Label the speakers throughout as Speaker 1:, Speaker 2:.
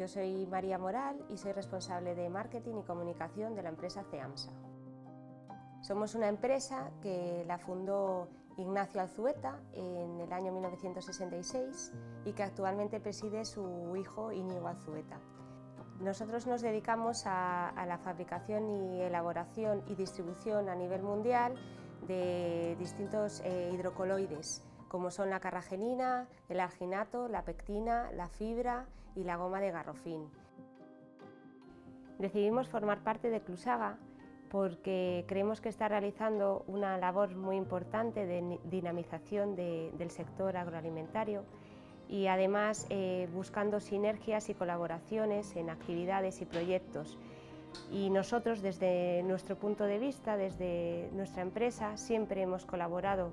Speaker 1: Yo soy María Moral y soy responsable de marketing y comunicación de la empresa CEAMSA. Somos una empresa que la fundó Ignacio Alzueta en el año 1966 y que actualmente preside su hijo Íñigo Alzueta. Nosotros nos dedicamos a la fabricación y elaboración y distribución a nivel mundial de distintos hidrocoloides, como son la carragenina, el arginato, la pectina, la fibra y la goma de garrofín. Decidimos formar parte de Clusaga porque creemos que está realizando una labor muy importante de dinamización del sector agroalimentario y además buscando sinergias y colaboraciones en actividades y proyectos. Y nosotros, desde nuestro punto de vista, desde nuestra empresa, siempre hemos colaborado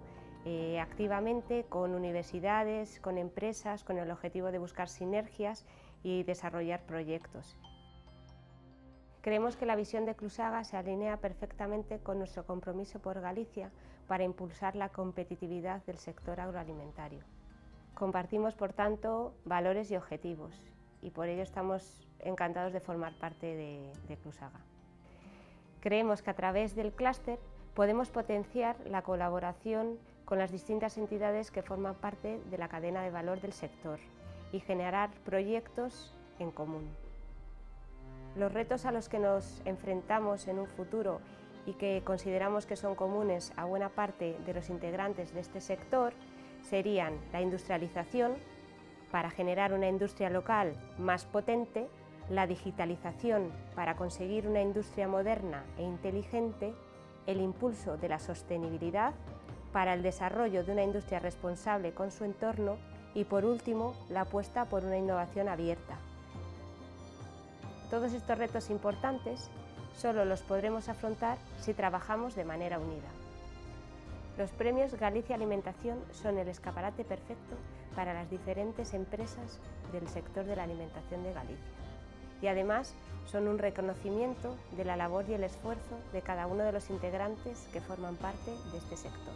Speaker 1: activamente con universidades, con empresas, con el objetivo de buscar sinergias y desarrollar proyectos. Creemos que la visión de Clusaga se alinea perfectamente con nuestro compromiso por Galicia para impulsar la competitividad del sector agroalimentario. Compartimos, por tanto, valores y objetivos y por ello estamos encantados de formar parte de Clusaga. Creemos que a través del clúster podemos potenciar la colaboración con las distintas entidades que forman parte de la cadena de valor del sector y generar proyectos en común. Los retos a los que nos enfrentamos en un futuro y que consideramos que son comunes a buena parte de los integrantes de este sector serían la industrialización, para generar una industria local más potente, la digitalización para conseguir una industria moderna e inteligente, el impulso de la sostenibilidad para el desarrollo de una industria responsable con su entorno y, por último, la apuesta por una innovación abierta. Todos estos retos importantes solo los podremos afrontar si trabajamos de manera unida. Los premios Galicia Alimentación son el escaparate perfecto para las diferentes empresas del sector de la alimentación de Galicia y además son un reconocimiento de la labor y el esfuerzo de cada uno de los integrantes que forman parte de este sector.